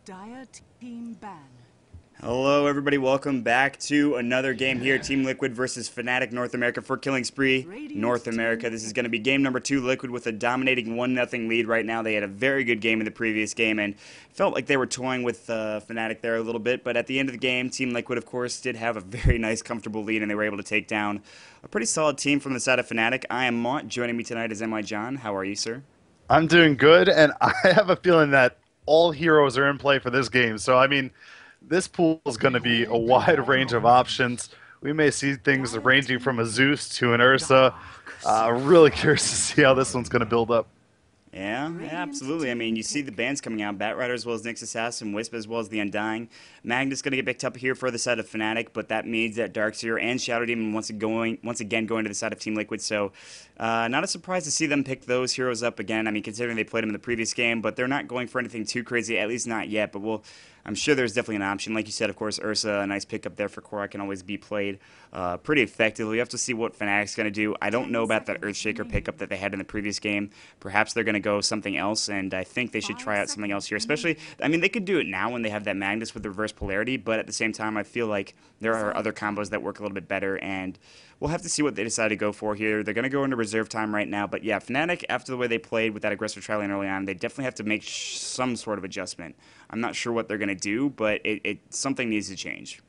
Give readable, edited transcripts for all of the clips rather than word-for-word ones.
Dire team ban. Hello, everybody. Welcome back to another game here. Team Liquid versus Fnatic North America for Killing Spree North America. This is going to be game number 2. Liquid with a dominating 1-0 lead right now. They had a very good game in the previous game and felt like they were toying with Fnatic there a little bit. But at the end of the game, Team Liquid, of course, did have a very nice, comfortable lead, and they were able to take down a pretty solid team from the side of Fnatic. I am Maut. Joining me tonight is NYJohn. How are you, sir? I'm doing good, and I have a feeling that all heroes are in play for this game. So, I mean, this pool is going to be a wide range of options. We may see things ranging from a Zeus to an Ursa. Really curious to see how this one's going to build up. Yeah, absolutely. I mean, you see the bans coming out, Batrider as well as Nyx Assassin, Wisp as well as the Undying. Magnus going to get picked up here for the side of Fnatic, but that means that Darkseer and Shadow Demon once again going to the side of Team Liquid. So, not a surprise to see them pick those heroes up again. I mean, considering they played them in the previous game, but they're not going for anything too crazy, at least not yet. But I'm sure there's definitely an option. Like you said, of course, Ursa, a nice pickup there for Korra, can always be played pretty effectively. We have to see what Fnatic's going to do. I don't know about that Earthshaker pickup that they had in the previous game. Perhaps they're going to go something else, and I think they should try out something else here. Especially, I mean, they could do it now when they have that Magnus with the reverse polarity, but at the same time, I feel like there are other combos that work a little bit better, and we'll have to see what they decide to go for here. They're going to go into reserve time right now, but yeah, Fnatic, after the way they played with that aggressive tri lane early on, they definitely have to make some sort of adjustment. I'm not sure what they're going to do, but something needs to change.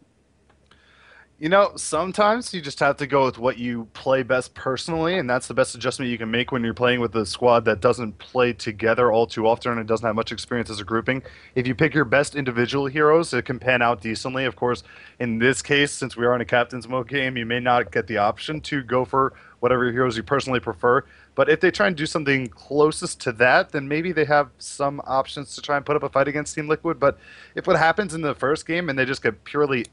You know, sometimes you just have to go with what you play best personally, and that's the best adjustment you can make when you're playing with a squad that doesn't play together all too often and doesn't have much experience as a grouping. If you pick your best individual heroes, it can pan out decently. Of course, in this case, since we are in a captain's mode game, you may not get the option to go for whatever heroes you personally prefer. But if they try and do something closest to that, then maybe they have some options to try and put up a fight against Team Liquid. But if what happens in the first game and they just get purely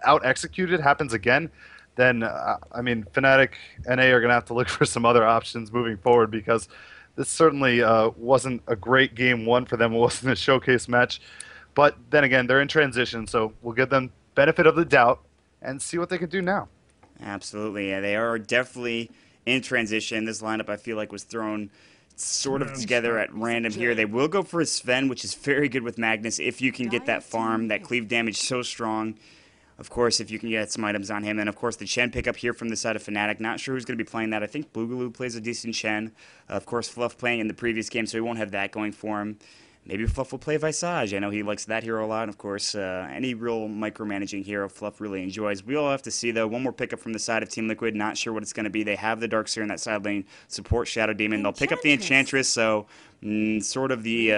out-executed happens again, then, I mean, FnaticNA are going to have to look for some other options moving forward, because this certainly wasn't a great game one for them. It wasn't a showcase match. But then again, they're in transition, so we'll give them benefit of the doubt and see what they can do now. Absolutely. Yeah, they are definitely in transition. This lineup, I feel like, was thrown sort of together at random here. They will go for a Sven, which is very good with Magnus if you can get that farm, that cleave damage so strong. Of course, if you can get some items on him. And, of course, the Chen pickup here from the side of Fnatic. Not sure who's going to be playing that. I think Boogaloo plays a decent Chen. Of course, Fluff playing in the previous game, so he won't have that going for him. Maybe Fluff will play Visage. I know he likes that hero a lot. And of course, any real micromanaging hero Fluff really enjoys. We all have to see, though. One more pickup from the side of Team Liquid. Not sure what it's going to be. They have the Darkseer in that side lane. Support Shadow Demon. They'll pick up the Enchantress, so sort of the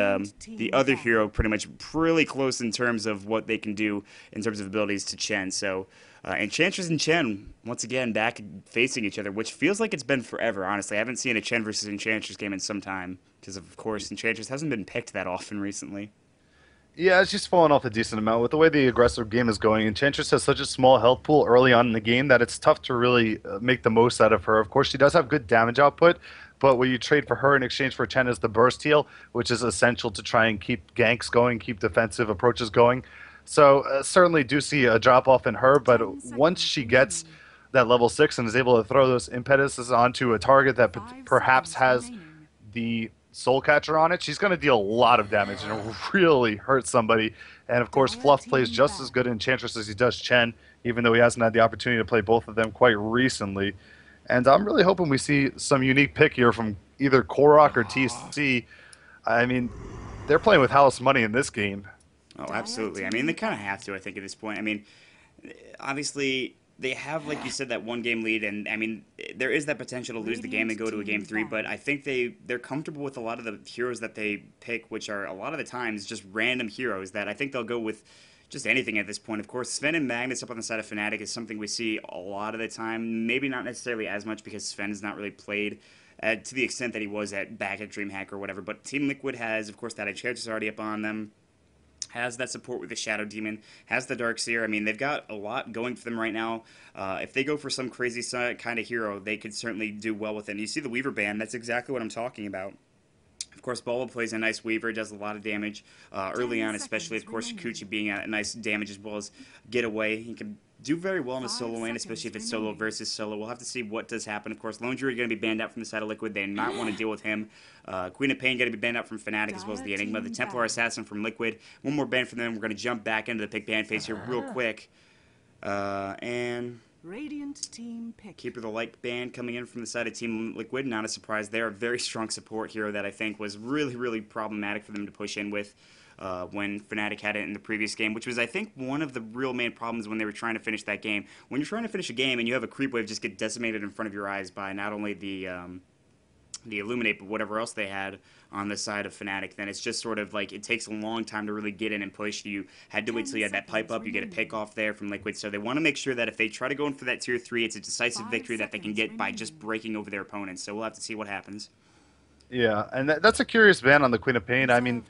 other hero pretty much really close in terms of what they can do in terms of abilities to Chen. So Enchantress and Chen, once again, back facing each other, which feels like it's been forever, honestly. I haven't seen a Chen versus Enchantress game in some time, because, of course, Enchantress hasn't been picked that often recently. Yeah, it's just fallen off a decent amount. With the way the aggressive game is going, Enchantress has such a small health pool early on in the game that it's tough to really make the most out of her. Of course, she does have good damage output, but what you trade for her in exchange for Chen is the burst heal, which is essential to try and keep ganks going, keep defensive approaches going. So certainly do see a drop-off in her, but once she gets that level 6 and is able to throw those impetuses onto a target that perhaps has the Soul Catcher on it, she's going to deal a lot of damage and really hurt somebody. And of course, Fluff plays just as good Enchantress as he does Chen, even though he hasn't had the opportunity to play both of them quite recently. And I'm really hoping we see some unique pick here from either Korok or TC. I mean, they're playing with house money in this game. Oh, absolutely. I mean, they kind of have to, I think, at this point. I mean, obviously, they have, like you said, that one-game lead, and, I mean, there is that potential to lose the game and go to a Game 3, but I think they're comfortable with a lot of the heroes that they pick, which are, a lot of the times, just random heroes that I think they'll go with just anything at this point. Of course, Sven and Magnus up on the side of Fnatic is something we see a lot of the time. Maybe not necessarily as much because Sven is not really played to the extent that he was back at DreamHack or whatever, but Team Liquid has, of course, that Enchantress already up on them. Has that support with the Shadow Demon, has the Darkseer. I mean, they've got a lot going for them right now. If they go for some crazy kind of hero, they could certainly do well with it. And you see the Weaver ban, that's exactly what I'm talking about. Of course, Bolo plays a nice Weaver, does a lot of damage early on, especially, of course, Shikuchi being a nice damage as well as Getaway. He can do very well in a 5 solo lane, especially seconds if it's solo remaining. versus solo. We'll have to see what does happen. Of course, Lone Druid going to be banned out from the side of Liquid. They not want to deal with him. Queen of Pain going to be banned out from Fnatic, as well as Dire the Enigma. The team Templar ban. Assassin from Liquid. One more ban from them. We're going to jump back into the pick ban phase here real quick. And Radiant team pick. Keeper the Light ban coming in from the side of Team Liquid. Not a surprise there. A very strong support hero that I think was really, really problematic for them to push in with. When Fnatic had it in the previous game, which was, I think, one of the real main problems when they were trying to finish that game. When you're trying to finish a game and you have a creep wave just get decimated in front of your eyes by not only the Illuminate, but whatever else they had on the side of Fnatic, then it's just sort of like it takes a long time to really get in and push. You had to wait till you had that pipe up. You get a pick off there from Liquid, so they want to make sure that if they try to go in for that tier 3, it's a decisive victory that they can get by just breaking over their opponents. So we'll have to see what happens. Yeah, and that's a curious ban on the Queen of Pain. I mean,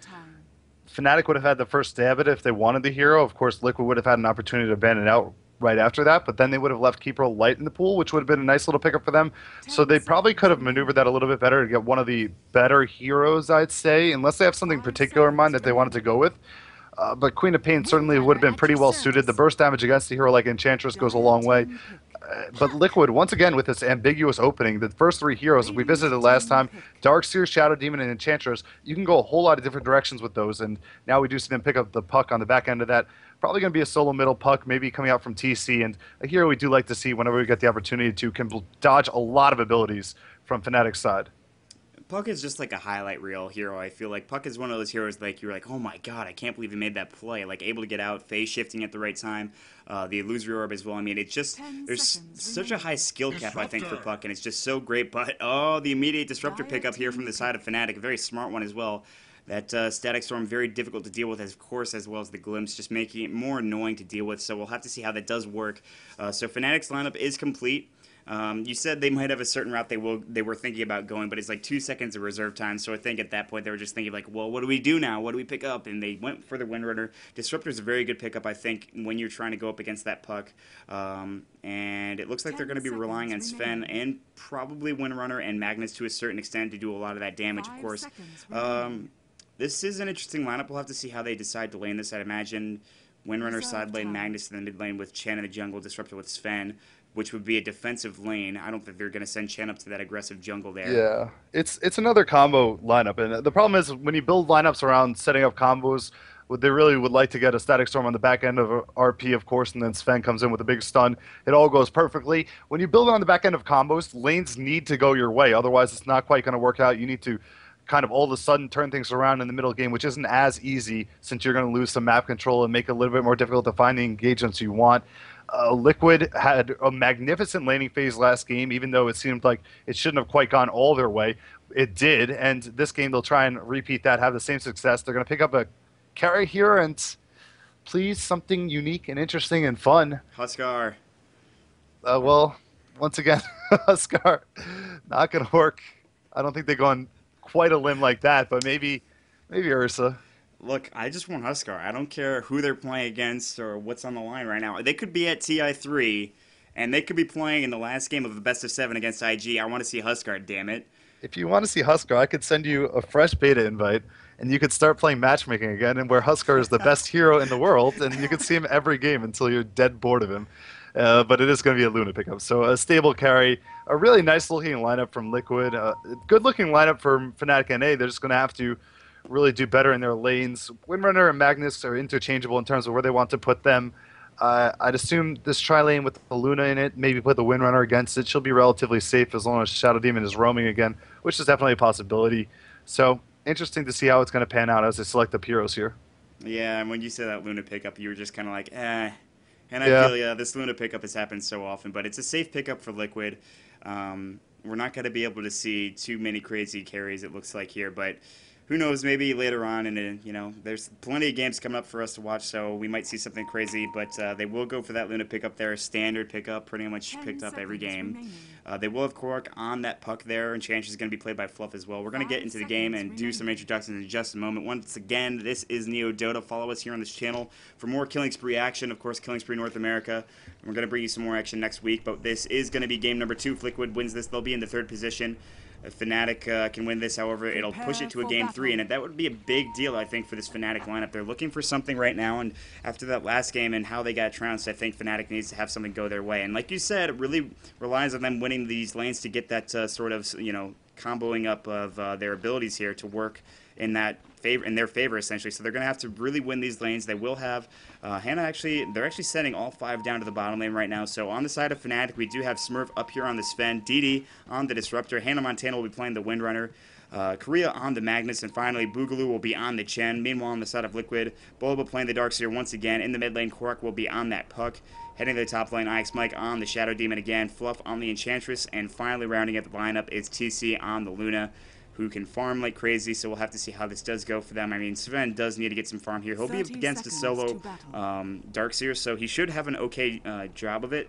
Fnatic would have had the first stab at it if they wanted the hero. Of course, Liquid would have had an opportunity to ban it out right after that, but then they would have left Keeper Light in the pool, which would have been a nice little pickup for them. So they probably could have maneuvered that a little bit better to get one of the better heroes, I'd say, unless they have something particular in mind that they wanted to go with. But Queen of Pain certainly would have been pretty well suited. The burst damage against a hero like Enchantress goes a long way. But Liquid, once again, with this ambiguous opening, the first 3 heroes we visited last time, Darkseer, Shadow Demon, and Enchantress, you can go a whole lot of different directions with those, and now we do see them pick up the puck on the back end of that. Probably going to be a solo middle puck, maybe coming out from TC, and a hero we do like to see whenever we get the opportunity to can dodge a lot of abilities from Fnatic's side. Puck is just like a highlight reel hero. I feel like Puck is one of those heroes like you're like, oh my god, I can't believe he made that play. Like able to get out, phase shifting at the right time, the illusory orb as well. I mean, it's just there's such a high skill cap I think for Puck, and it's just so great. But oh, the immediate disruptor pickup here from the side of Fnatic, a very smart one as well. That Static Storm, very difficult to deal with, of course, as well as the Glimpse, just making it more annoying to deal with. So we'll have to see how that does work. So Fnatic's lineup is complete. You said they might have a certain route they were thinking about going, but it's like 2 seconds of reserve time. So I think at that point they were just thinking like, well, what do we do now? What do we pick up? And they went for the Windrunner. Disruptor is a very good pickup, I think, when you're trying to go up against that Puck. And it looks like they're going to be relying on Sven and probably Windrunner and Magnus to a certain extent to do a lot of that damage, of course. This is an interesting lineup. We'll have to see how they decide to lane this. I'd imagine Windrunner side lane, Magnus in the mid lane with Chen in the jungle, Disruptor with Sven, which would be a defensive lane. I don't think they're going to send Chen up to that aggressive jungle there. Yeah, it's another combo lineup, and the problem is when you build lineups around setting up combos, they really would like to get a Static Storm on the back end of RP, of course, and then Sven comes in with a big stun. It all goes perfectly. When you build on the back end of combos, lanes need to go your way. Otherwise, it's not quite going to work out. You need to kind of all of a sudden turn things around in the middle game, which isn't as easy since you're going to lose some map control and make it a little bit more difficult to find the engagements you want. Liquid had a magnificent laning phase last game, even though it seemed like it shouldn't have quite gone all their way. It did, and this game they'll try and repeat that, have the same success. They're going to pick up a carry here and please something unique and interesting and fun. Huskar. Well, once again, Huskar, not going to work. I don't think they go on quite a limb like that, but maybe Ursa. Look, I just want Huskar. I don't care who they're playing against or what's on the line right now. They could be at TI3, and they could be playing in the last game of the best of 7 against IG. I want to see Huskar, damn it. If you want to see Huskar, I could send you a fresh beta invite, and you could start playing matchmaking again, and where Huskar is the best hero in the world, and you can see him every game until you're dead bored of him. But it is going to be a Luna pickup. So a stable carry, a really nice-looking lineup from Liquid, good-looking lineup for Fnatic.NA. They're just going to have to really do better in their lanes. Windrunner and Magnus are interchangeable in terms of where they want to put them. I'd assume this tri-lane with the Luna in it, maybe put the Windrunner against it. She'll be relatively safe as long as Shadow Demon is roaming again, which is definitely a possibility. So interesting to see how it's going to pan out as they select the heroes here. Yeah, and when you said that Luna pickup, you were just kind of like, eh. And I feel, this Luna pickup has happened so often, but it's a safe pickup for Liquid. We're not going to be able to see too many crazy carries, it looks like here, but who knows, maybe later on, and there's plenty of games coming up for us to watch, so we might see something crazy, but they will go for that Luna pickup there, standard pickup, pretty much picked up every game. They will have Korok on that puck there, and Chance is going to be played by Fluff as well. We're going to get into the game and do some introductions in just a moment. Once again, this is NYJohn. Follow us here on this channel for more Killing Spree action, of course, Killing Spree North America. We're going to bring you some more action next week, but this is going to be game number 2. If Liquid wins this, they'll be in the 3rd position. If Fnatic can win this, however, it'll push it to a game 3, and that would be a big deal, I think, for this Fnatic lineup. They're looking for something right now, and after that last game and how they got trounced, I think Fnatic needs to have something go their way. And like you said, it really relies on them winning these lanes to get that sort of, comboing up of their abilities here to work in their favor, essentially. So they're going to have to really win these lanes. They will have Hannah they're actually sending all 5 down to the bottom lane right now. So on the side of Fnatic, we do have Smurf up here on the Sven, DD on the Disruptor, Hannah Montana will be playing the Windrunner, Korea on the Magnus, and finally Boogaloo will be on the Chen. Meanwhile, on the side of Liquid, Boba playing the Darkseer once again. In the mid lane, Korok will be on that Puck. Heading to the top lane, IX Mike on the Shadow Demon again, Fluff on the Enchantress, and finally rounding out the lineup is TC on the Luna, who can farm like crazy, so we'll have to see how this does go for them. I mean, Sven does need to get some farm here. He'll be up against a solo Darkseer, so he should have an okay job of it.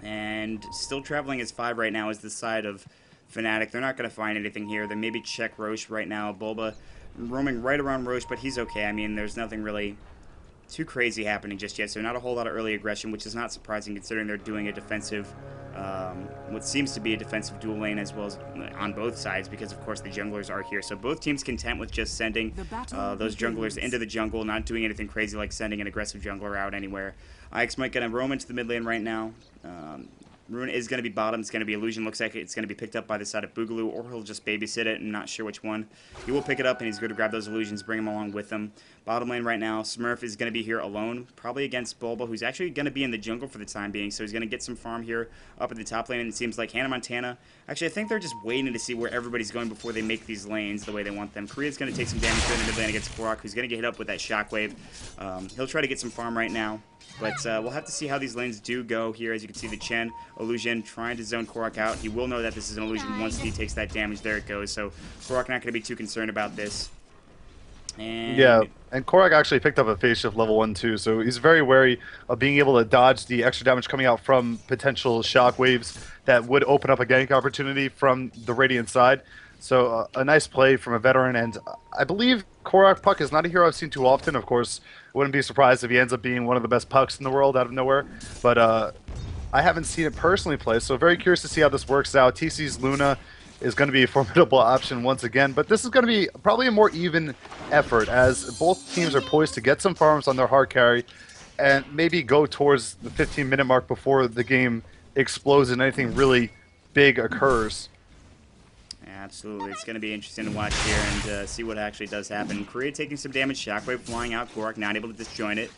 And still traveling as 5 right now is the side of Fnatic. They're not going to find anything here. They maybe check Roche right now. Bulba roaming right around Roche, but he's okay. I mean, there's nothing really too crazy happening just yet, so not a whole lot of early aggression, which is not surprising considering they're doing a defensive, what seems to be a defensive dual lane as well as on both sides, because of course the junglers are here. So both teams content with just sending those junglers into the jungle, not doing anything crazy like sending an aggressive jungler out anywhere. IX might get a roam into the mid lane right now. Rune is going to be bottom. It's going to be Illusion. Looks like it's going to be picked up by the side of Boogaloo, or he'll just babysit it. I'm not sure which one. He will pick it up, and he's going to grab those Illusions, bring them along with him. Bottom lane right now, Smurf is going to be here alone, probably against Bulba, who's actually going to be in the jungle for the time being, so he's going to get some farm here up at the top lane, and it seems like Hannah Montana, actually I think they're just waiting to see where everybody's going before they make these lanes the way they want them. Korea's going to take some damage in the mid lane against Korok, who's going to get hit up with that Shockwave. He'll try to get some farm right now. But we'll have to see how these lanes do go here. As you can see, the Chen Illusion trying to zone Korok out. He will know that this is an illusion once he takes that damage. There it goes. So Korok not going to be too concerned about this. And yeah, and Korok actually picked up a phase shift level 1 too, so he's very wary of being able to dodge the extra damage coming out from potential shock waves that would open up a gank opportunity from the Radiant side. So a nice play from a veteran, and I believe Korok Puck is not a hero I've seen too often. Of course, I wouldn't be surprised if he ends up being one of the best Pucks in the world out of nowhere, but I haven't seen it personally play, so very curious to see how this works out. TC's Luna is going to be a formidable option once again, but this is going to be probably a more even effort as both teams are poised to get some farms on their hard carry and maybe go towards the 15-minute mark before the game explodes and anything really big occurs. Absolutely. It's going to be interesting to watch here and see what actually does happen. Korea taking some damage, Shockwave flying out, Korok not able to disjoin it.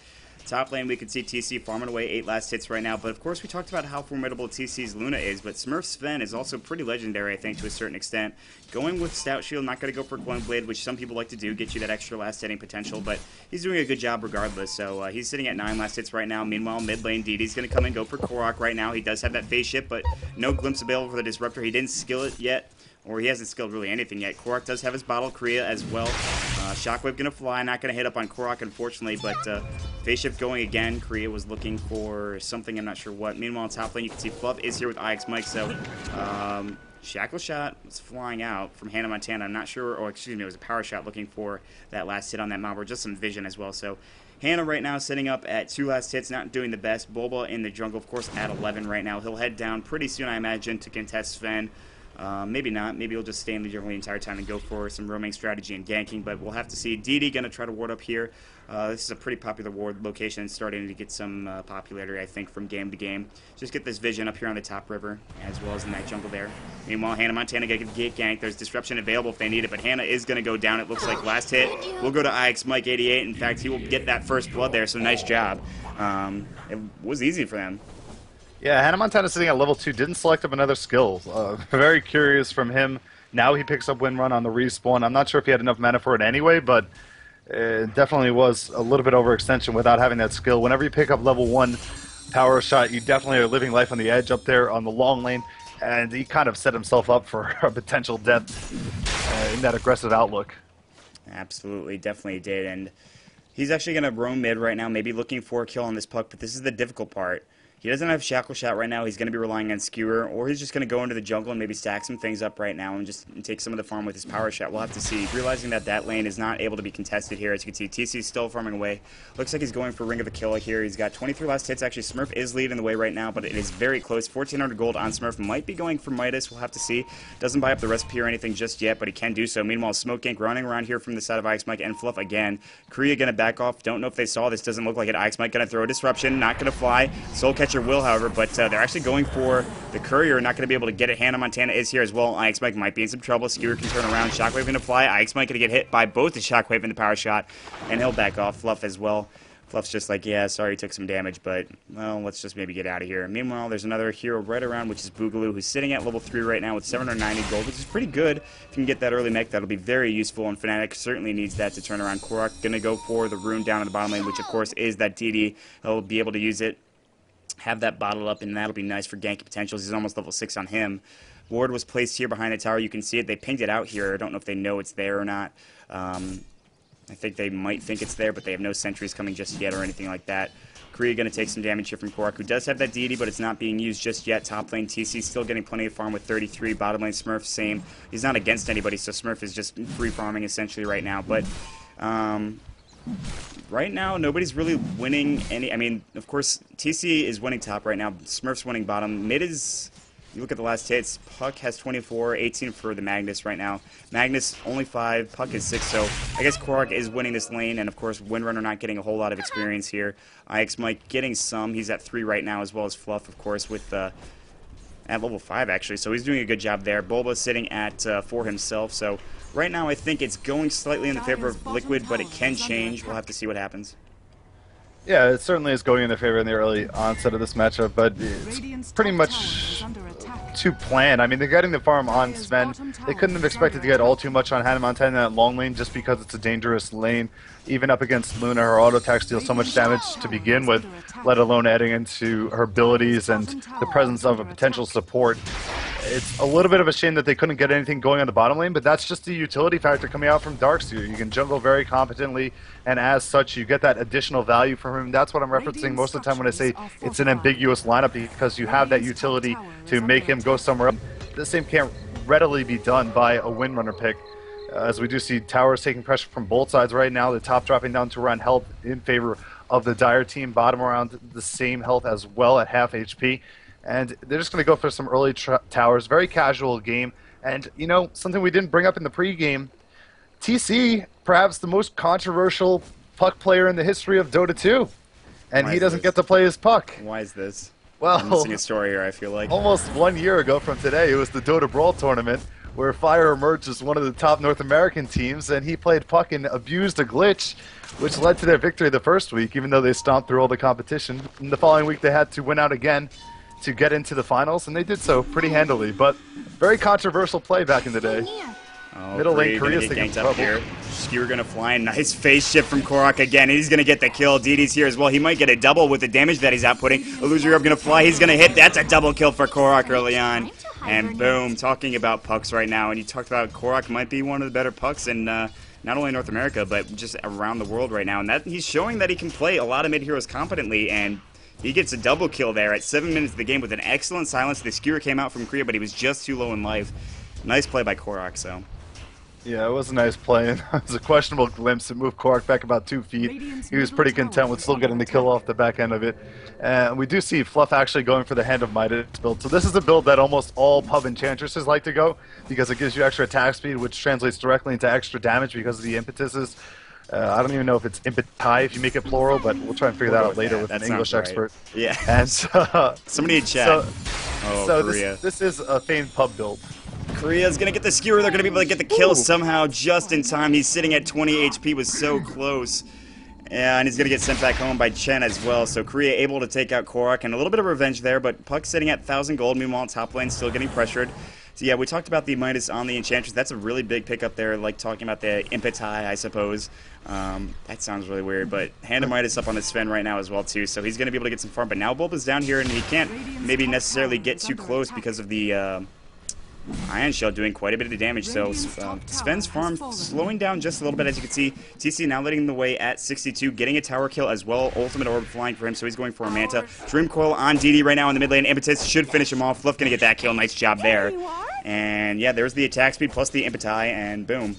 Top lane, we can see TC farming away 8 last hits right now, but of course we talked about how formidable TC's Luna is, but Smurf Sven is also pretty legendary, I think, to a certain extent. Going with Stout Shield, not going to go for Glowing Blade, which some people like to do, get you that extra last hitting potential, but he's doing a good job regardless, so he's sitting at 9 last hits right now. Meanwhile, mid lane, DD's going to come and go for Korok right now. He does have that phase shift, but no glimpse available for the Disruptor. He didn't skill it yet, or he hasn't skilled really anything yet. Korok does have his bottle, Korea as well. Shockwave going to fly, not going to hit up on Korok, unfortunately, but phase shift going again. Korea was looking for something, I'm not sure what. Meanwhile, on top lane, you can see Fluff is here with IX Mike, so Shackle Shot was flying out from Hannah Montana. I'm not sure, or excuse me, it was a power shot looking for that last hit on that mob, or just some vision as well. So Hannah right now sitting up at 2 last hits, not doing the best. Bulba in the jungle, of course, at 11 right now. He'll head down pretty soon, I imagine, to contest Sven. Maybe not. Maybe he'll just stay in the jungle the entire time and go for some roaming strategy and ganking, but we'll have to see. DD going to try to ward up here. This is a pretty popular ward location, starting to get some popularity, I think, from game to game. Just get this vision up here on the top river, as well as in that jungle there. Meanwhile, Hannah Montana going to get ganked. There's disruption available if they need it, but Hannah is going to go down. It looks like last hit will go to IX Mike 88. In fact, he will get that first blood there, so nice job. It was easy for them. Yeah, Hannah Montana sitting at level 2, didn't select up another skill. Very curious from him. Now he picks up Wind Run on the respawn. I'm not sure if he had enough mana for it anyway, but it definitely was a little bit overextension without having that skill. Whenever you pick up level 1 power shot, you definitely are living life on the edge up there on the long lane, and he kind of set himself up for a potential death in that aggressive outlook. Absolutely, definitely did, and he's actually going to roam mid right now, maybe looking for a kill on this Puck, but this is the difficult part. He doesn't have Shackle Shot right now. He's going to be relying on Skewer, or he's just going to go into the jungle and maybe stack some things up right now and just take some of the farm with his Power Shot. We'll have to see. Realizing that that lane is not able to be contested here. As you can see, TC is still farming away. Looks like he's going for Ring of the Kill here. He's got 23 last hits. Actually, Smurf is leading the way right now, but it is very close. 1,400 gold on Smurf. Might be going for Midas. We'll have to see. Doesn't buy up the recipe or anything just yet, but he can do so. Meanwhile, Smoke Gank running around here from the side of IXMike and Fluff again. Korea going to back off. Don't know if they saw this. Doesn't look like it. IXMike going to throw a Disruption. Not going to fly. Soul Catcher will, however, but they're actually going for the Courier. Not going to be able to get it. Hannah Montana is here as well. IXMike might be in some trouble. Skewer can turn around. Shockwave going to fly. IXMike going to get hit by both the Shockwave and the Power Shot, and he'll back off. Fluff as well. Fluff's just like, yeah, sorry, took some damage, but, well, let's just maybe get out of here. Meanwhile, there's another hero right around, which is Boogaloo, who's sitting at level 3 right now with 790 gold, which is pretty good. If you can get that early mech, that'll be very useful, and Fnatic certainly needs that to turn around. Korok going to go for the rune down in the bottom lane, which, of course, is that DD. He'll be able to use it, have that bottled up, and that'll be nice for ganking potentials. He's almost level 6 on him. Ward was placed here behind the tower. You can see it. They pinged it out here. I don't know if they know it's there or not. I think they might think it's there, but they have no sentries coming just yet or anything like that. Korea going to take some damage here from Korok, who does have that deity, but it's not being used just yet. Top lane, TC still getting plenty of farm with 33. Bottom lane, Smurf, same. He's not against anybody, so Smurf is just free farming essentially right now. But right now, nobody's really winning any. I mean, of course, TC is winning top right now. Smurf's winning bottom. Mid is... You look at the last hits, Puck has 24, 18 for the Magnus right now. Magnus only 5, Puck is 6, so I guess Korok is winning this lane, and of course Windrunner not getting a whole lot of experience here. IXMike getting some, he's at 3 right now, as well as Fluff, of course, with at level 5 actually, so he's doing a good job there. Bulba sitting at 4 himself, so right now I think it's going slightly in the favor of Liquid, but it can change. We'll have to see what happens. Yeah, it certainly is going in their favor in the early onset of this matchup, but it's pretty much to plan. I mean, they're getting the farm on Sven. They couldn't have expected to get all too much on Hannah Montana in that long lane just because it's a dangerous lane. Even up against Luna, her auto attack deals so much damage to begin with, let alone adding into her abilities and the presence of a potential support. It's a little bit of a shame that they couldn't get anything going on the bottom lane, but that's just the utility factor coming out from Darkseer. You can jungle very competently, and as such, you get that additional value from him. That's what I'm referencing most of the time when I say it's an ambiguous lineup, because you have that utility to make him go somewhere else. The same can't readily be done by a Windrunner pick. As we do see towers taking pressure from both sides right now, the top dropping down to around health in favor of the Dire team, bottom around the same health as well at half HP. And they're just going to go for some early towers. Very casual game. And, you know, something we didn't bring up in the pregame, TC, perhaps the most controversial Puck player in the history of Dota 2. And he doesn't get to play his Puck. Why is this? Well, I'm missing a story here, I feel like. Almost 1 year ago from today, it was the Dota Brawl tournament, where Fire emerged as one of the top North American teams, and he played Puck and abused a glitch, which led to their victory the first week, even though they stomped through all the competition. And the following week, they had to win out again to get into the finals, and they did so pretty handily. But very controversial play back in the day. Oh, Middle lane, Korea's taking trouble. Here. Skewer gonna fly. Nice face shift from Korok again. He's gonna get the kill. DD's here as well. He might get a double with the damage that he's outputting. Illusory Orb gonna fly. He's gonna hit. That's a double kill for Korok early on. And boom, talking about pucks right now. And you talked about Korok might be one of the better pucks in not only North America, but just around the world right now. And that he's showing that he can play a lot of mid heroes competently, and he gets a double kill there at 7 minutes of the game with an excellent silence. The Skewer came out from Korea, but he was just too low in life. Nice play by Korok, so. Yeah, it was a nice play. It was a questionable glimpse. It moved Korok back about 2 feet. He was pretty content with still getting the kill off the back end of it. And we do see Fluff actually going for the Hand of Midas build. So this is a build that almost all pub enchantresses like to go, because it gives you extra attack speed, which translates directly into extra damage because of the impetuses. I don't even know if it's impetai if you make it plural, but we'll try and figure that out later with an English expert. Yeah. And somebody in chat. This is a famed pub build. Korea's gonna get the Skewer. They're gonna be able to get the kill somehow just in time. He's sitting at 20 HP, was so close. And he's gonna get sent back home by Chen as well. So Korea able to take out Korok, and a little bit of revenge there, but Puck sitting at 1,000 gold. Meanwhile, top lane still getting pressured. So yeah, we talked about the Midas on the Enchantress. That's a really big pickup there, like talking about the Impetai, I suppose. That sounds really weird, but Hand of Midas up on the Sven right now as well too, so he's going to be able to get some farm. But now Bulba's down here, and he can't maybe necessarily get too close because of the Iron Shell doing quite a bit of damage, so Sven's farm slowing down just a little bit, as you can see. TC now leading the way at 62, getting a tower kill as well. Ultimate Orb flying for him, so he's going for a Manta. Dream Coil on DD right now in the mid lane. Impetus should finish him off. Fluff gonna get that kill. Nice job there. And yeah, there's the attack speed plus the Impetai, and boom.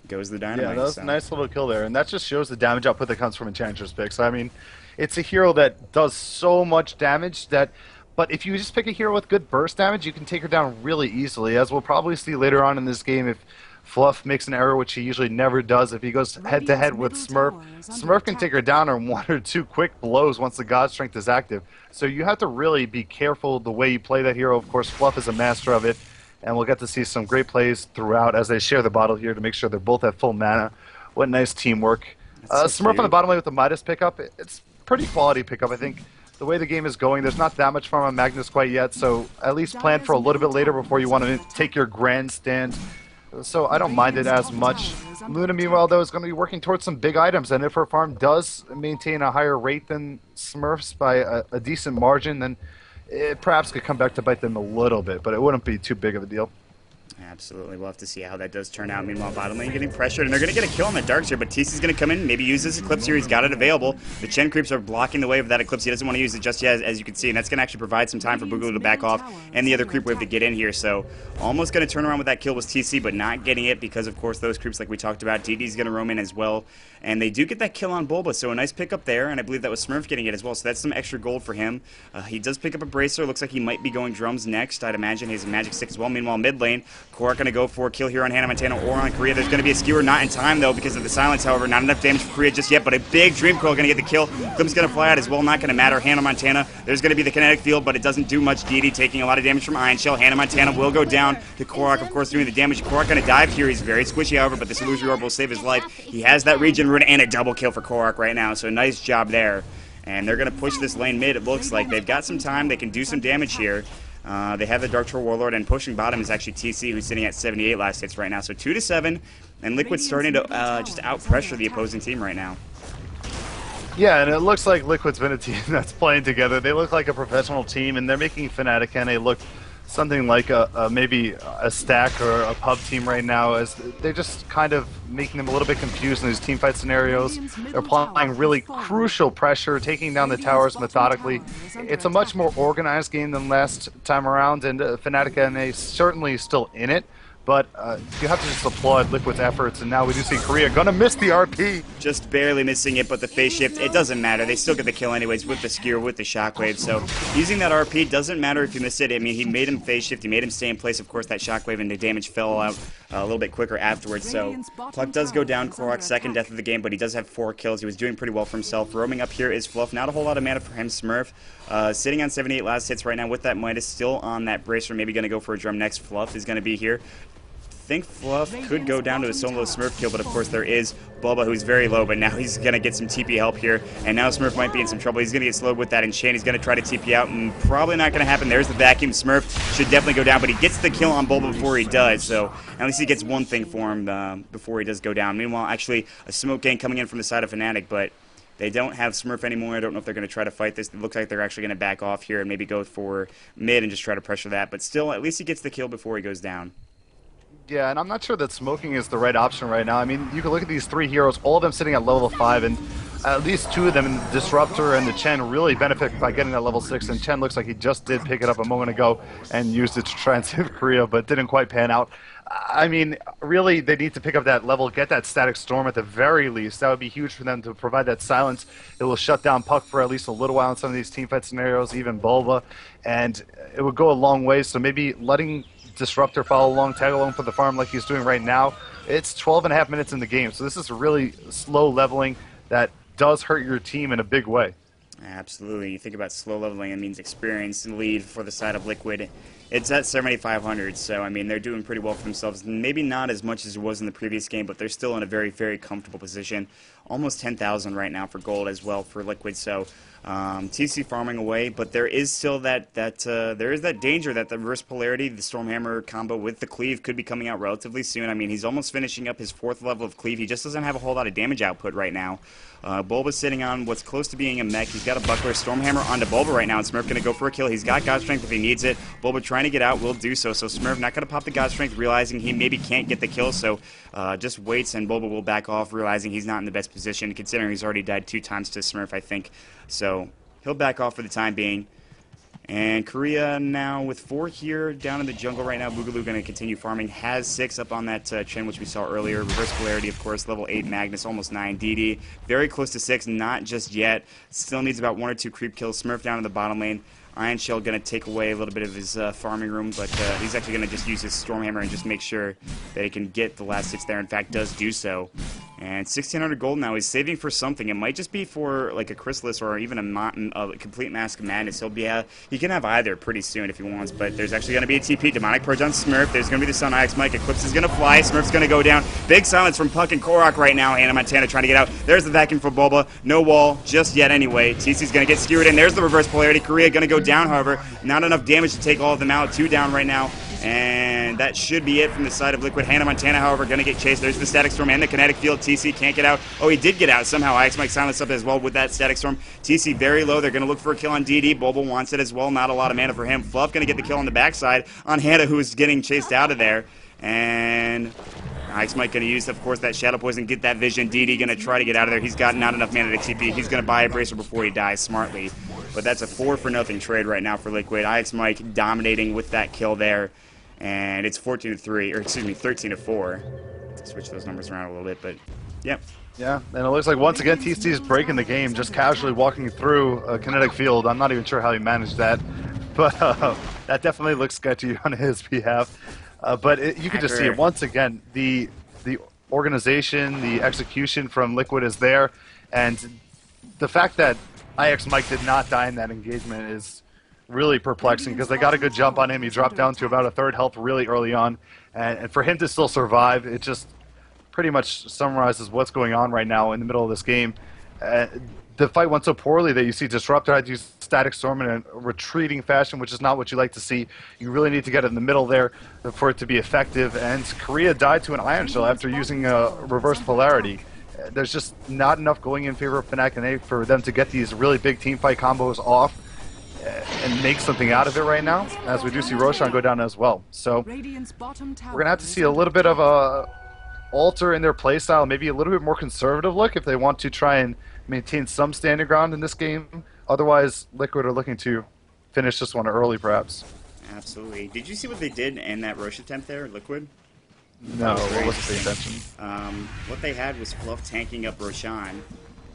Goes the Dynamite. Yeah, that was a nice little kill there, and that just shows the damage output that comes from Enchantress picks. I mean, it's a hero that does so much damage that... But if you just pick a hero with good burst damage, you can take her down really easily, as we'll probably see later on in this game if Fluff makes an error, which he usually never does. If he goes head-to-head with Smurf, Smurf can take her down in 1 or 2 quick blows once the God Strength is active. So you have to really be careful the way you play that hero. Of course, Fluff is a master of it, and we'll get to see some great plays throughout as they share the bottle here to make sure they're both at full mana. What nice teamwork. Smurf on the bottom lane with the Midas pickup, it's pretty quality pickup, I think. The way the game is going, there's not that much farm on Magnus quite yet, so at least plan for a little bit later before you want to take your grandstand. So I don't mind it as much. Luna, meanwhile, though, is going to be working towards some big items, and if her farm does maintain a higher rate than Smurf's by a decent margin, then it perhaps could come back to bite them a little bit, but it wouldn't be too big of a deal. Absolutely. We'll have to see how that does turn out. Meanwhile, bottom lane getting pressured, and they're going to get a kill on the Darks here, but TC's going to come in, maybe use this Eclipse here. He's got it available. The Chen creeps are blocking the way of that Eclipse. He doesn't want to use it just yet, as you can see, and that's going to actually provide some time for Boogaloo to back off and the other creep wave to get in here. So almost going to turn around with that kill was TC, but not getting it because, of course, those creeps like we talked about. DD's going to roam in as well, and they do get that kill on Bulba, so a nice pickup there, and I believe that was Smurf getting it as well, so that's some extra gold for him. He does pick up a Bracer. Looks like he might be going drums next. I'd imagine he has a Magic Stick as well. Meanwhile, mid lane, Korak going to go for a kill here on Hannah Montana or on Korea. There's going to be a skewer, not in time though because of the silence. However, not enough damage for Korea just yet, but a big Dream Coil going to get the kill. Glimpse going to fly out as well, not going to matter. Hannah Montana, there's going to be the kinetic field, but it doesn't do much. DD taking a lot of damage from Iron Shell. Hannah Montana will go down to Korak, of course, doing the damage. Korak going to dive here. He's very squishy, however, but this Illusory Orb will save his life. He has that regen rune and a double kill for Korak right now, so nice job there. And they're going to push this lane mid, it looks like. They've got some time. They can do some damage here. They have the Dark Troll Warlord, and pushing bottom is actually TC, who's sitting at 78 last hits right now. So 2-7, and Liquid's starting to just out-pressure the opposing team right now. Yeah, and it looks like Liquid's been a team that's playing together. They look like a professional team, and they're making FnaticNA look something like maybe a stack or a pub team right now, as they're just kind of making them a little bit confused in these team fight scenarios. They're applying really crucial pressure, taking down the towers methodically. It's a much more organized game than last time around, and FnaticNA certainly still in it. But you have to just applaud Liquid's efforts, and now we do see Korea gonna miss the RP. Just barely missing it, but the phase shift, it doesn't matter. They still get the kill anyways with the skewer, with the shockwave. So using that RP doesn't matter if you miss it. I mean, he made him phase shift, he made him stay in place. Of course, that shockwave and the damage fell out a little bit quicker afterwards. So Pluck does go down, Korak's second death of the game, but he does have 4 kills. He was doing pretty well for himself. Roaming up here is Fluff. Not a whole lot of mana for him. Smurf sitting on 78 last hits right now with that Midas, still on that Bracer. Maybe going to go for a drum next. Fluff is going to be here. I think Fluff could go down to a solo Smurf kill, but of course there is Bulba, who's very low, but now he's going to get some TP help here, and now Smurf might be in some trouble. He's going to get slowed with that enchant. He's going to try to TP out, and probably not going to happen. There's the vacuum. Smurf should definitely go down, but he gets the kill on Bulba before he does, so at least he gets one thing for him before he does go down. Meanwhile, actually, a smoke gang coming in from the side of Fnatic, but they don't have Smurf anymore. I don't know if they're going to try to fight this. It looks like they're actually going to back off here and maybe go for mid and just try to pressure that, but still, at least he gets the kill before he goes down. Yeah, and I'm not sure that smoking is the right option right now. I mean, you can look at these 3 heroes, all of them sitting at level 5, and at least 2 of them, the Disruptor and the Chen, really benefit by getting that level 6, and Chen looks like he just did pick it up a moment ago and used it to try and save Korea, but didn't quite pan out. I mean, really, they need to pick up that level, get that Static Storm at the very least. That would be huge for them to provide that silence. It will shut down Puck for at least a little while in some of these teamfight scenarios, even Bulba, and it would go a long way, so maybe letting Disruptor follow along, tag along for the farm like he's doing right now. It's 12.5 minutes in the game, so this is a really slow leveling that does hurt your team in a big way. Absolutely. You think about slow leveling, it means experience and lead for the side of Liquid. It's at 7,500, so I mean they're doing pretty well for themselves. Maybe not as much as it was in the previous game, but they're still in a very, very comfortable position. Almost 10,000 right now for gold as well for Liquid. So TC farming away, but there is still that danger that the reverse polarity, the Stormhammer combo with the cleave could be coming out relatively soon. I mean, he's almost finishing up his 4th level of cleave. He just doesn't have a whole lot of damage output right now. Bulba's sitting on what's close to being a mech. He's got a buckler. Stormhammer onto Bulba right now, and Smurf going to go for a kill. He's got God Strength if he needs it. Bulba trying trying to get out will do so. So Smurf not going to pop the God Strength, realizing he maybe can't get the kill, so just waits, and Boba will back off, realizing he's not in the best position, considering he's already died 2 times to Smurf, I think. So he'll back off for the time being. And Korea now with 4 here down in the jungle right now. Boogaloo going to continue farming. Has 6 up on that Chen, which we saw earlier. Reverse Polarity, of course. Level 8 Magnus, almost 9. DD, very close to 6, not just yet. Still needs about 1 or 2 creep kills. Smurf down in the bottom lane. Iron Shell going to take away a little bit of his farming room, but he's actually going to just use his Stormhammer and just make sure that he can get the last hits there. In fact, does do so. And 1,600 gold now. He's saving for something. It might just be for like a Chrysalis or even a complete Mask of Madness. He can have either pretty soon if he wants, but there's actually going to be a TP. Demonic Purge on Smurf. There's going to be the Sun Ix Mike. Eclipse is going to fly. Smurf's going to go down. Big silence from Puck and Korok right now. Hannah Montana trying to get out. There's the vacuum for Boba. No wall just yet anyway. TC's going to get skewered in. There's the Reverse Polarity. Korea going to go down, however. Not enough damage to take all of them out. 2 down right now. And that should be it from the side of Liquid. Hannah Montana, however, going to get chased. There's the Static Storm and the Kinetic Field. TC can't get out. Oh, he did get out somehow. Ix Mike silenced up as well with that Static Storm. TC very low. They're going to look for a kill on DD. Boba wants it as well. Not a lot of mana for him. Fluff going to get the kill on the backside on Hannah, who is getting chased out of there. And Ix Mike going to use, of course, that Shadow Poison, get that vision. DD going to try to get out of there. He's got not enough mana to TP. He's going to buy a Bracer before he dies smartly. But that's a 4-for-0 trade right now for Liquid. Ix Mike dominating with that kill there. And it's 14-3, or excuse me, 13-4. Switch those numbers around a little bit, but yep. Yeah, and it looks like once again TC is breaking the game, just casually walking through a kinetic field. I'm not even sure how he managed that, but that definitely looks sketchy on his behalf. You can just see it once again. The organization, the execution from Liquid is there, and the fact that Ix Mike did not die in that engagement is really perplexing, because they got a good jump on him. He dropped down to about a 3rd health really early on, and for him to still survive, it just pretty much summarizes what's going on right now in the middle of this game. The fight went so poorly that you see Disruptor had to use Static Storm in a retreating fashion, which is not what you like to see. You really need to get it in the middle there for it to be effective, and Korea died to an Iron Shell after using a Reverse Polarity. There's just not enough going in favor of FnaticNA for them to get these really big team fight combos off and make something out of it right now, as we do see Roshan go down as well. So we're going to have to see a little bit of a alter in their playstyle, maybe a little bit more conservative look if they want to try and maintain some standing ground in this game. Otherwise, Liquid are looking to finish this one early, perhaps. Absolutely. Did you see what they did in that Roche attempt there, Liquid? No, what was the intention? What they had was Fluff tanking up Roshan,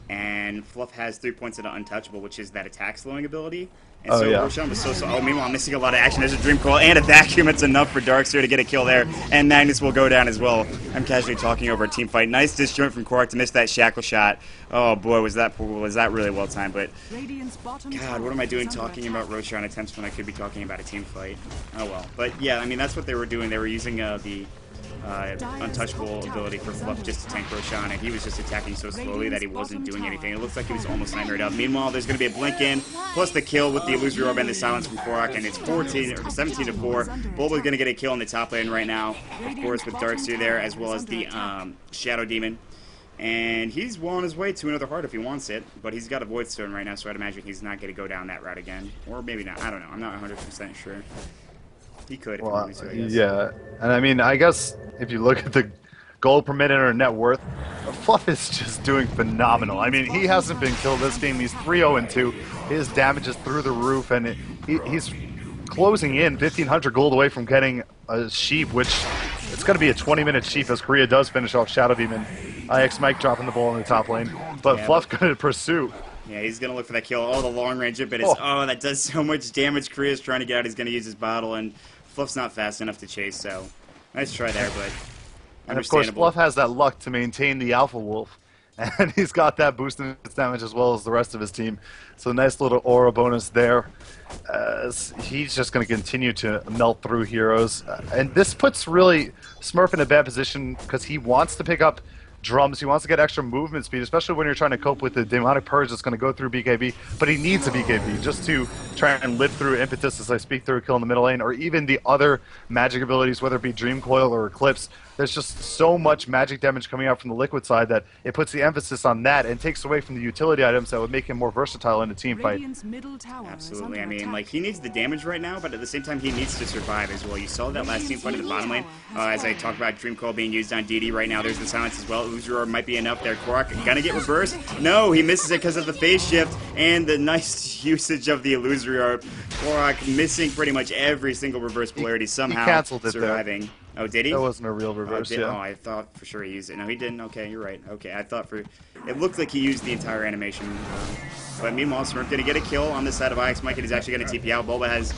and Fluff has 3 points of the Untouchable, which is that attack slowing ability. And so Roshan was so meanwhile, missing a lot of action. There's a Dream Coil and a Vacuum. It's enough for Darkseer to get a kill there, and Magnus will go down as well. I'm casually talking over a team fight. Nice disjoint from Korok to miss that Shackle shot. Oh boy, was that really well timed. But God, what am I doing talking about Roshan attempts when I could be talking about a team fight? Oh well. But yeah, I mean, that's what they were doing. They were using the Untouchable ability for Fluff just to tank Roshan, and he was just attacking so slowly that he wasn't doing anything. It looks like he was almost nightmared up. Meanwhile, there's going to be a blink in, plus the kill with the Illusory Orb and the silence from Korok, and it's 17-4. Bulba's going to get a kill in the top lane right now, of course, with Darkseer there, as well as the Shadow Demon. And he's well on his way to another heart if he wants it, but he's got a Void Stone right now, so I'd imagine he's not going to go down that route again. Or maybe not. I don't know. I'm not 100% sure. He could if he wanted to, I guess. Yeah, and I mean, I guess if you look at the gold per minute or net worth, Fluff is just doing phenomenal. I mean, he hasn't been killed this game. He's 3-0-2. His damage is through the roof, and he's closing in 1,500 gold away from getting a Sheep, which it's going to be a 20-minute Sheep as Korea does finish off Shadow Demon. Ix Mike dropping the ball in the top lane, but Fluff going to pursue. Yeah, he's going to look for that kill. Oh, the long range of it is, that does so much damage. Korea's trying to get out. He's going to use his bottle, and Fluff's not fast enough to chase, so nice try there, but and of course, Fluff has that luck to maintain the Alpha Wolf, and he's got that boost in its damage as well as the rest of his team. So nice little aura bonus there. He's just going to continue to melt through heroes. And this puts really Smurf in a bad position because he wants to pick up drums. He wants to get extra movement speed, especially when you're trying to cope with the Demonic Purge that's going to go through BKB. But he needs a BKB just to try and live through Impetus as I speak through a kill in the middle lane, or even the other magic abilities, whether it be Dream Coil or Eclipse, there's just so much magic damage coming out from the Liquid side that it puts the emphasis on that and takes away from the utility items that would make him more versatile in a team fight. Absolutely. I mean, like, he needs the damage right now, but at the same time, he needs to survive as well. You saw that last team fight in the bottom lane. As I talked about Dream Coil being used on DD right now, there's the silence as well. Uzur might be enough there. Korok gonna get reversed. No, he misses it because of the phase shift and the nice usage of the illusory orb. Korok missing pretty much every single reverse polarity, somehow he canceled it surviving. there. Oh, did he? That wasn't a real reverse, Oh, I thought for sure he used it. No, he didn't. Okay, you're right. Okay, I thought for... It looked like he used the entire animation. But meanwhile, Smurf going to get a kill on this side of IX. Mike is actually going to TP out. Bulba has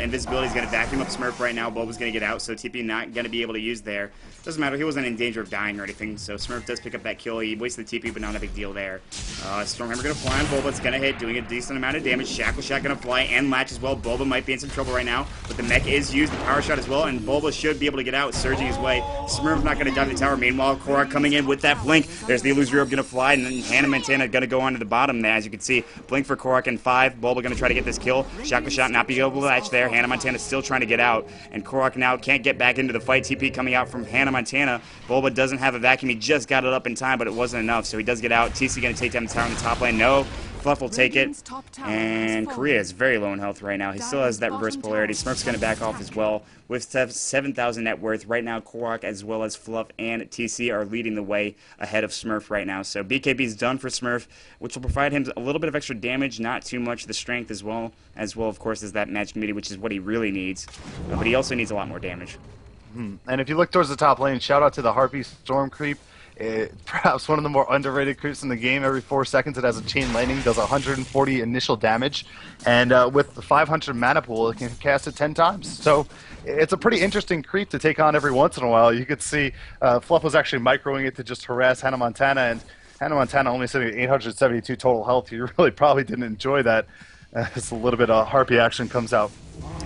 invisibility. He's going to vacuum up Smurf right now. Bulba's going to get out, so TP not going to be able to use there. Doesn't matter. He wasn't in danger of dying or anything, so Smurf does pick up that kill. He wasted the TP, but not a big deal there. Stormhammer going to fly on Bulba. It's going to hit, doing a decent amount of damage. Shackle Shot going to fly and latch as well. Bulba might be in some trouble right now, but the mech is used, the power shot as well, and Bulba should be able to get out, surging his way. Smurf not going to dive the tower. Meanwhile, Korok coming in with that blink. There's the illusory orb going to fly, and then Hannah Montana going to go onto the bottom there, as you can see. Blink for Korok in 5. Bulba going to try to get this kill. Shackle Shot not be able to latch there. Hannah Montana still trying to get out, and Korok now can't get back into the fight. TP coming out from Hannah Montana. Bulba doesn't have a vacuum. He just got it up in time, but it wasn't enough, so he does get out. TC going to take down the tower in the top lane. No. Fluff will take it, and Korea is very low in health right now. He still has that reverse polarity. Smurf's going to back off as well with 7,000 net worth. Right now, Korok as well as Fluff and TC are leading the way ahead of Smurf right now. So BKB is done for Smurf, which will provide him a little bit of extra damage, not too much. The strength as well, of course, as that magic meter, which is what he really needs. But he also needs a lot more damage. And if you look towards the top lane, shout out to the Harpy Storm creep. Perhaps one of the more underrated creeps in the game. Every 4 seconds it has a chain lightning, does 140 initial damage, and with the 500 mana pool it can cast it 10 times. So it's a pretty interesting creep to take on every once in a while. You could see Fluff was actually microing it to just harass Hannah Montana, and Hannah Montana only sitting at 872 total health. You really probably didn't enjoy that. It's a little bit of Harpy action comes out.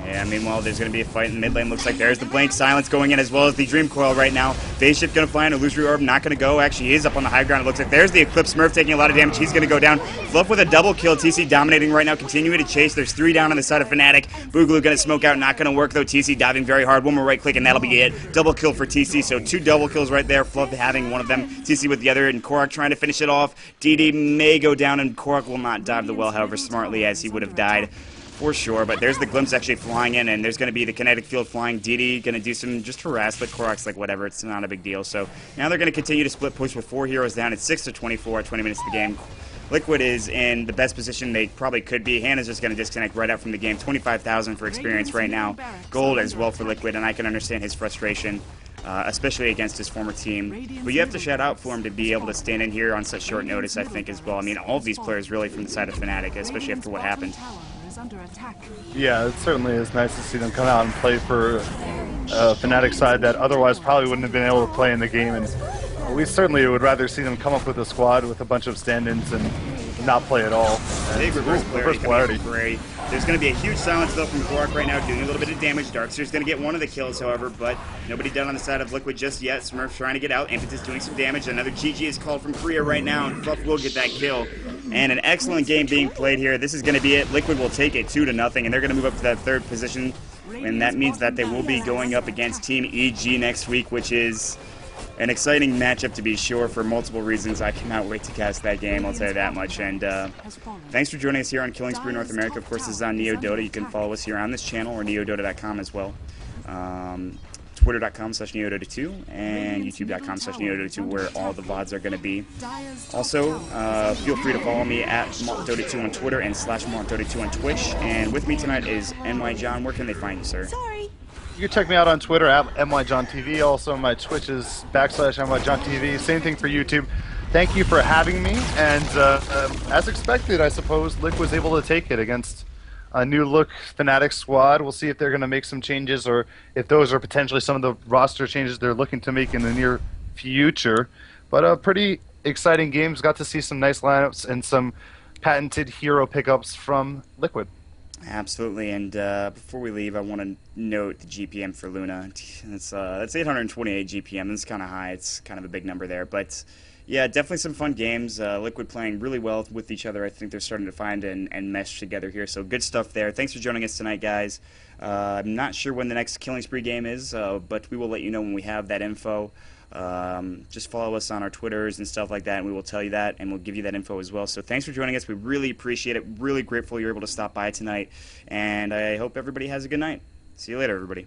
Yeah, meanwhile, there's going to be a fight in the mid lane. Looks like there's the Blink Silence going in as well as the Dream Coil right now. Phase Shift going to fly, an Illusory Orb not going to go. Actually, he is up on the high ground. It looks like there's the Eclipse Smurf taking a lot of damage. He's going to go down. Fluff with a double kill. TC dominating right now, continuing to chase. There's 3 down on the side of Fnatic. Boogaloo going to smoke out, not going to work though. TC diving very hard. One more right click and that'll be it. Double kill for TC, so 2 double kills right there. Fluff having one of them, TC with the other, and Korok trying to finish it off. DD may go down, and Korok will not dive the well, however, smartly, as he would have died for sure. But there's the Glimpse actually flying in, and there's going to be the kinetic field flying. DD going to do some just harass, but Korok's like, whatever, it's not a big deal. So now they're going to continue to split push with 4 heroes down. It's 6-24 at 20 minutes of the game. Liquid is in the best position they probably could be. Hannah's just going to disconnect right out from the game. 25,000 for experience right now. Gold as well for Liquid, and I can understand his frustration, especially against his former team. But you have to shout out for him to be able to stand in here on such short notice, I think, as well. I mean, all of these players really from the side of Fnatic, especially after what happened. Yeah, it certainly is nice to see them come out and play for a Fnatic side that otherwise probably wouldn't have been able to play in the game. And we certainly would rather see them come up with a squad with a bunch of stand-ins and not play at all. Big reverse polarity. There's going to be a huge silence though from Korok right now, doing a little bit of damage. Darkseer's going to get one of the kills, however, but nobody dead on the side of Liquid just yet. Smurf trying to get out. Impetus doing some damage. Another GG is called from Korea right now, and Fluff will get that kill. And an excellent game being played here. This is going to be it. Liquid will take it 2-0, and they're going to move up to that 3rd position. And that means that they will be going up against Team EG next week, which is an exciting matchup to be sure for multiple reasons. I cannot wait to cast that game, I'll tell you that much. And thanks for joining us here on Killing Spree North America. Of course, this is on NYJohn. You can follow us here on this channel or NYJohn.com as well. Twitter.com/NYJohn2 and YouTube.com/NYJohn2, where all the VODs are going to be. Also, feel free to follow me at MautDota2 on Twitter and /MautDota2 on Twitch. And with me tonight is NYJohn. Where can they find you, sir? You can check me out on Twitter at NYJohnTV. Also, my Twitch is /NYJohnTV. Same thing for YouTube. Thank you for having me. And as expected, I suppose, Lick was able to take it against a new look Fnatic squad. We'll see if they're going to make some changes or if those are potentially some of the roster changes they're looking to make in the near future. But a pretty exciting games. Got to see some nice lineups and some patented hero pickups from Liquid. Absolutely, and before we leave, I want to note the GPM for Luna. That's 828 GPM. That's kind of high. It's kind of a big number there, but Yeah, definitely some fun games. Liquid playing really well with each other. I think they're starting to find and mesh together here. So good stuff there. Thanks for joining us tonight, guys. I'm not sure when the next Killing Spree game is, but we will let you know when we have that info. Just follow us on our Twitters and stuff like that, and we will tell you that, and we'll give you that info as well. So thanks for joining us. We really appreciate it. Really grateful you're able to stop by tonight, and I hope everybody has a good night. See you later, everybody.